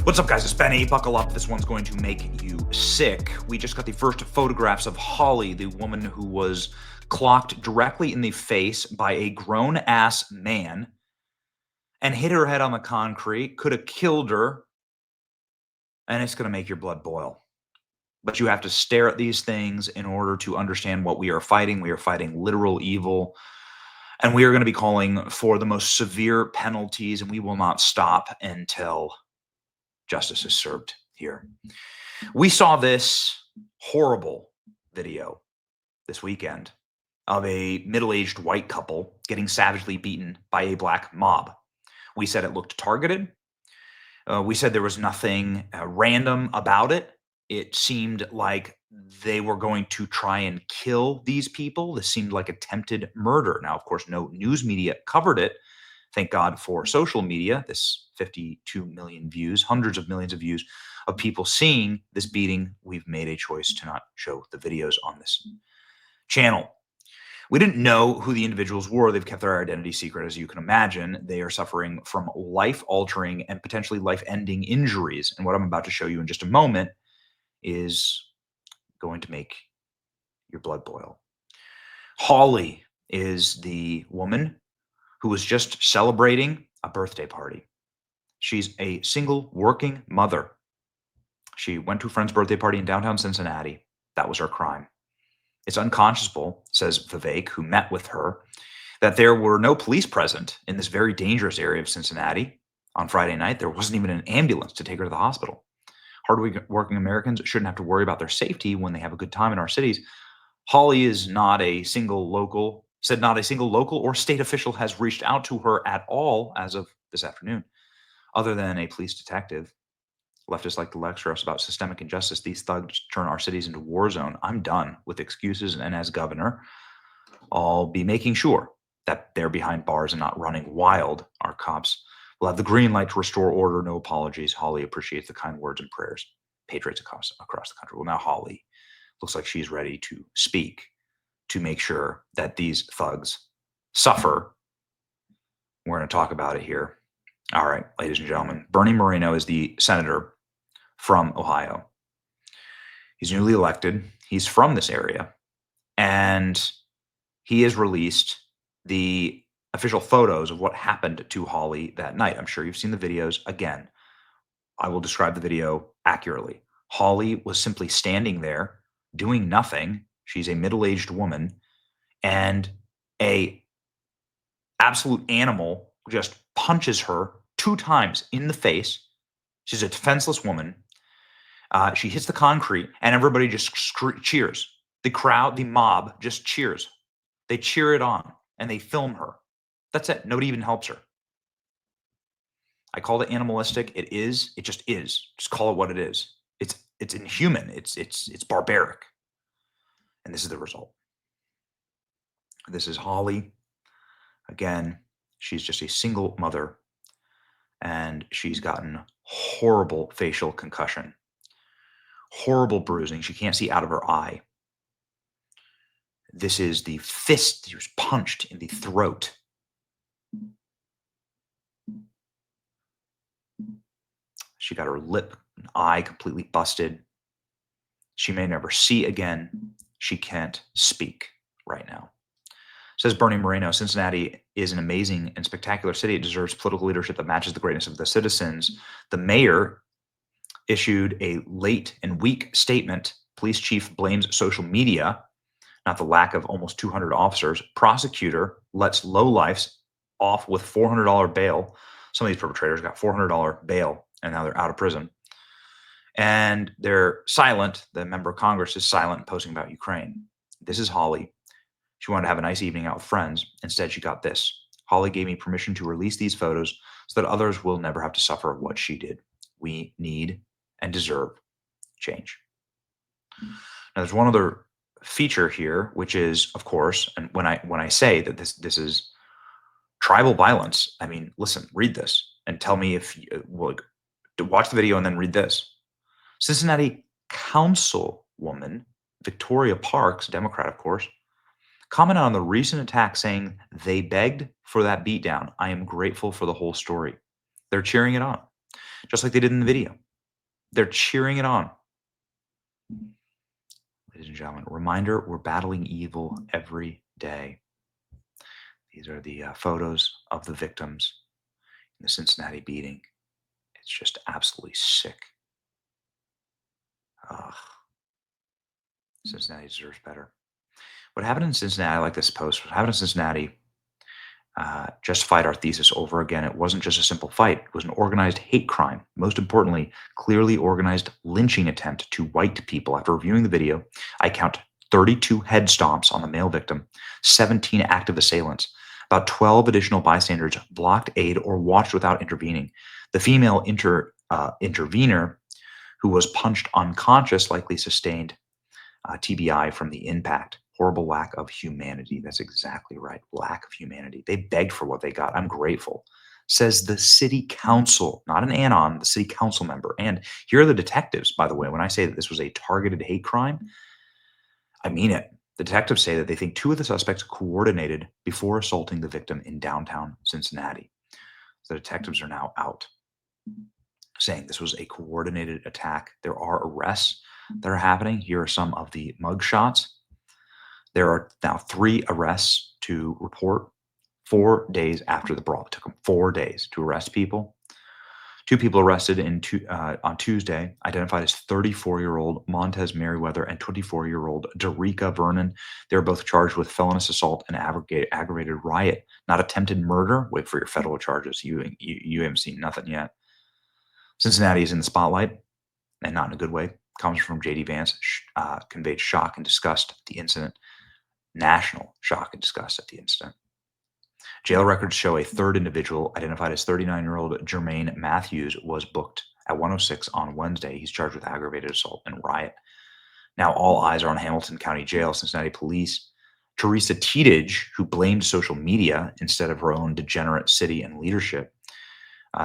What's up, guys? It's Benny. Buckle up. This one's going to make you sick. We just got the first photographs of Holly, the woman who was clocked directly in the face by a grown-ass man and hit her head on the concrete, could have killed her, and it's going to make your blood boil. But you have to stare at these things in order to understand what we are fighting. We are fighting literal evil, and we are going to be calling for the most severe penalties, and we will not stop until justice is served here. We saw this horrible video this weekend of a middle-aged white couple getting savagely beaten by a black mob. We said it looked targeted. We said there was nothing random about it. It seemed like they were going to try and kill these people. This seemed like attempted murder. Now, of course, no news media covered it. Thank God for social media, this 52 million views, hundreds of millions of views of people seeing this beating. We've made a choice to not show the videos on this channel. We didn't know who the individuals were. They've kept their identity secret, as you can imagine. They are suffering from life-altering and potentially life-ending injuries. And what I'm about to show you in just a moment is going to make your blood boil. Holly is the woman who was just celebrating a birthday party. She's a single working mother. She went to a friend's birthday party in downtown Cincinnati. That was her crime. It's unconscionable, says Vivek, who met with her, that there were no police present in this very dangerous area of Cincinnati on Friday night. There wasn't even an ambulance to take her to the hospital. Hardworking Americans shouldn't have to worry about their safety when they have a good time in our cities. Holly is not a single local, said not a single local or state official has reached out to her at all as of this afternoon, other than a police detective. Leftists like to lecture us about systemic injustice. These thugs turn our cities into a war zone. I'm done with excuses, and as governor, I'll be making sure that they're behind bars and not running wild. Our cops will have the green light to restore order. No apologies. Holly appreciates the kind words and prayers. Patriots across the country. Well, now Holly looks like she's ready to speak to make sure that these thugs suffer. We're going to talk about it here. All right, ladies and gentlemen, Bernie Moreno is the senator from Ohio. He's newly elected. He's from this area. And he has released the official photos of what happened to Holly that night. I'm sure you've seen the videos. Again, I will describe the video accurately. Holly was simply standing there doing nothing. She's a middle-aged woman, and a absolute animal just punches her 2 times in the face. She's a defenseless woman. She hits the concrete, and everybody just cheers. The crowd, the mob, just cheers. They cheer it on, and they film her. That's it. Nobody even helps her. I called it animalistic. It is. It just is. Just call it what it is. It's inhuman. It's barbaric. And this is the result. This is Holly. Again, she's just a single mother, and she's gotten horrible facial concussion, horrible bruising. She can't see out of her eye. This is the fist. She was punched in the throat. She got her lip and eye completely busted. She may never see again. She can't speak right now. Says Bernie Moreno, Cincinnati is an amazing and spectacular city. It deserves political leadership that matches the greatness of the citizens. The mayor issued a late and weak statement. Police chief blames social media, not the lack of almost 200 officers. Prosecutor lets lowlifes off with $400 bail. Some of these perpetrators got $400 bail, and now they're out of prison. And they're silent. The member of Congress is silent, posting about Ukraine. This is Holly. She wanted to have a nice evening out with friends. Instead, she got this. Holly gave me permission to release these photos so that others will never have to suffer what she did. We need and deserve change. Now, there's one other feature here, which is, of course, and when I say that this is tribal violence, I mean, listen, read this and tell me if watch the video and then read this. Cincinnati Councilwoman Victoria Parks, Democrat, of course, commented on the recent attack, saying they begged for that beatdown. I am grateful for the whole story. They're cheering it on. just like they did in the video. They're cheering it on. Ladies and gentlemen, reminder, we're battling evil every day. These are the photos of the victims in the Cincinnati beating. It's just absolutely sick. Ugh. Cincinnati deserves better. What happened in Cincinnati, I like this post, what happened in Cincinnati justified our thesis over again. It wasn't just a simple fight. It was an organized hate crime. Most importantly, clearly organized lynching attempt to white people. After reviewing the video, I count 32 head stomps on the male victim, 17 active assailants. About 12 additional bystanders blocked aid or watched without intervening. The female intervener, who was punched unconscious, likely sustained TBI from the impact. Horrible lack of humanity. That's exactly right. Lack of humanity. They begged for what they got. I'm grateful. Says the city council, not an anon, the city council member. And here are the detectives, by the way. When I say that this was a targeted hate crime, I mean it. The detectives say that they think 2 of the suspects coordinated before assaulting the victim in downtown Cincinnati. The detectives are now out saying this was a coordinated attack. There are arrests that are happening. Here are some of the mugshots. There are now 3 arrests to report 4 days after the brawl. It took them 4 days to arrest people. 2 people arrested on Tuesday, identified as 34-year-old Montez Merriweather and 24-year-old Derica Vernon. They were both charged with felonious assault and aggravated riot, not attempted murder. Wait for your federal charges. You haven't seen nothing yet. Cincinnati is in the spotlight, and not in a good way. Comes from J.D. Vance, conveyed shock and disgust at the incident. National shock and disgust at the incident. Jail records show a third individual, identified as 39-year-old Jermaine Matthews, was booked at 106 on Wednesday. He's charged with aggravated assault and riot. Now all eyes are on Hamilton County Jail. Cincinnati police. Teresa Tetage, who blamed social media instead of her own degenerate city and leadership,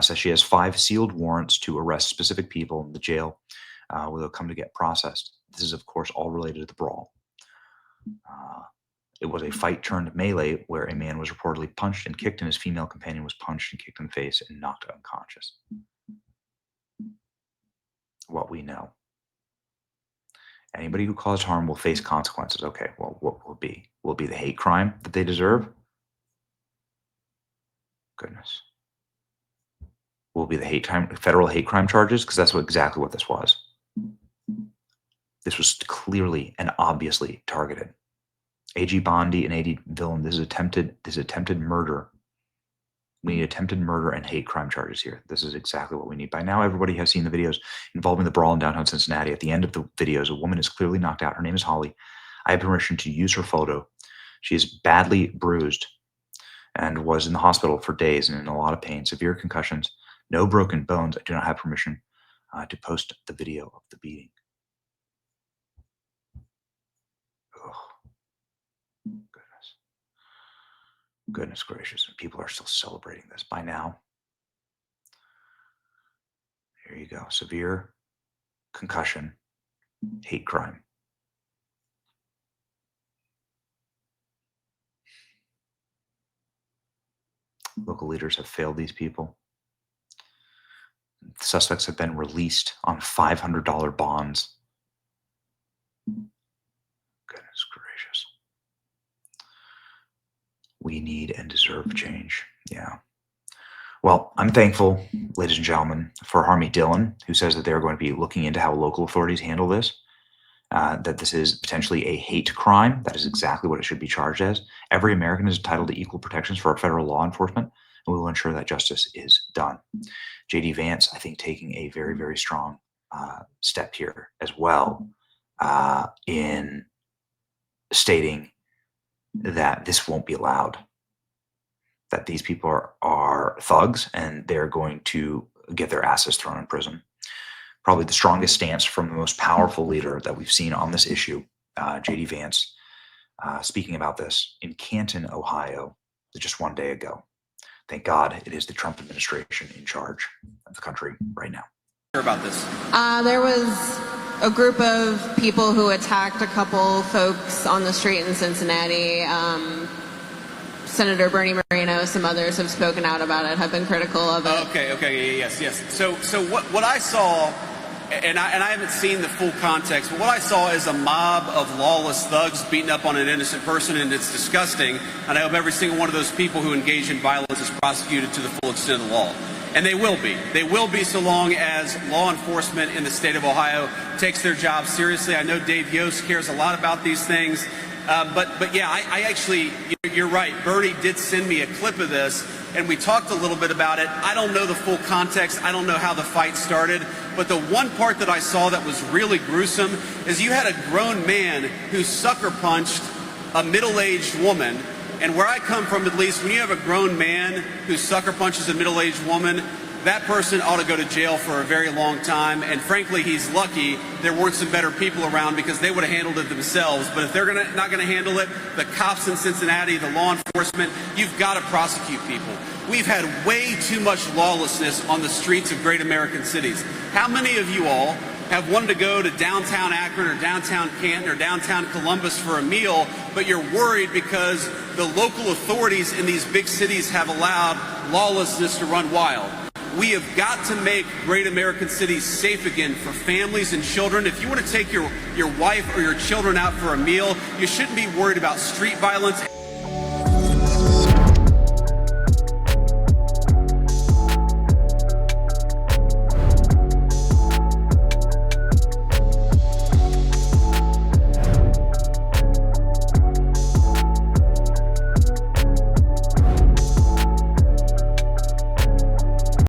says she has 5 sealed warrants to arrest specific people in the jail where they'll come to get processed. This is, of course, all related to the brawl. It was a fight turned melee where a man was reportedly punched and kicked, and his female companion was punched and kicked in the face and knocked unconscious. What we know. Anybody who caused harm will face consequences. Okay, well, what will it be? Will it be the hate crime that they deserve? Goodness. Will it be the federal hate crime charges? Because that's exactly what this was. This was clearly and obviously targeted. A.G. Bondi and A.D. Villain, this is attempted murder. We need attempted murder and hate crime charges here. This is exactly what we need. By now, everybody has seen the videos involving the brawl in downtown Cincinnati. At the end of the videos, a woman is clearly knocked out. Her name is Holly. I have permission to use her photo. She is badly bruised and was in the hospital for days and in a lot of pain, severe concussions, no broken bones. I do not have permission to post the video of the beating. Goodness gracious, people are still celebrating this by now. Here you go. Severe concussion, hate crime. Local leaders have failed these people. The suspects have been released on $500 bonds. Goodness gracious. We need and deserve change. Yeah. Well, I'm thankful, ladies and gentlemen, for Harmy Dillon, who says that they're going to be looking into how local authorities handle this, that this is potentially a hate crime. That is exactly what it should be charged as. Every American is entitled to equal protections for our federal law enforcement, and we will ensure that justice is done. J.D. Vance, I think, taking a very, very strong step here as well in stating that this won't be allowed, that these people are thugs and they're going to get their asses thrown in prison. Probably the strongest stance from the most powerful leader that we've seen on this issue, J.D. Vance, speaking about this in Canton, Ohio, just 1 day ago. Thank God it is the Trump administration in charge of the country right now. About this? There was a group of people who attacked a couple folks on the street in Cincinnati. Senator Bernie Moreno, some others have spoken out about it, have been critical of it. Okay, yes. So what I saw, and I haven't seen the full context, but what I saw is a mob of lawless thugs beating up on an innocent person, and it's disgusting. And I hope every single one of those people who engage in violence is prosecuted to the full extent of the law. And they will be. They will be so long as law enforcement in the state of Ohio takes their job seriously. I know Dave Yost cares a lot about these things. But yeah, I actually, you're right. Bernie did send me a clip of this, and we talked a little bit about it. I don't know the full context. I don't know how the fight started. But the one part that I saw that was really gruesome is you had a grown man who sucker punched a middle-aged woman. And where I come from, at least, when you have a grown man who sucker punches a middle-aged woman, that person ought to go to jail for a very long time. And frankly, he's lucky there weren't some better people around, because they would have handled it themselves. But if they're not going to handle it, the cops in Cincinnati, the law enforcement, you've got to prosecute people. We've had way too much lawlessness on the streets of great American cities. How many of you all have wanted to go to downtown Akron or downtown Canton or downtown Columbus for a meal, but you're worried because the local authorities in these big cities have allowed lawlessness to run wild? We have got to make great American cities safe again for families and children. If you want to take your wife or your children out for a meal, you shouldn't be worried about street violence.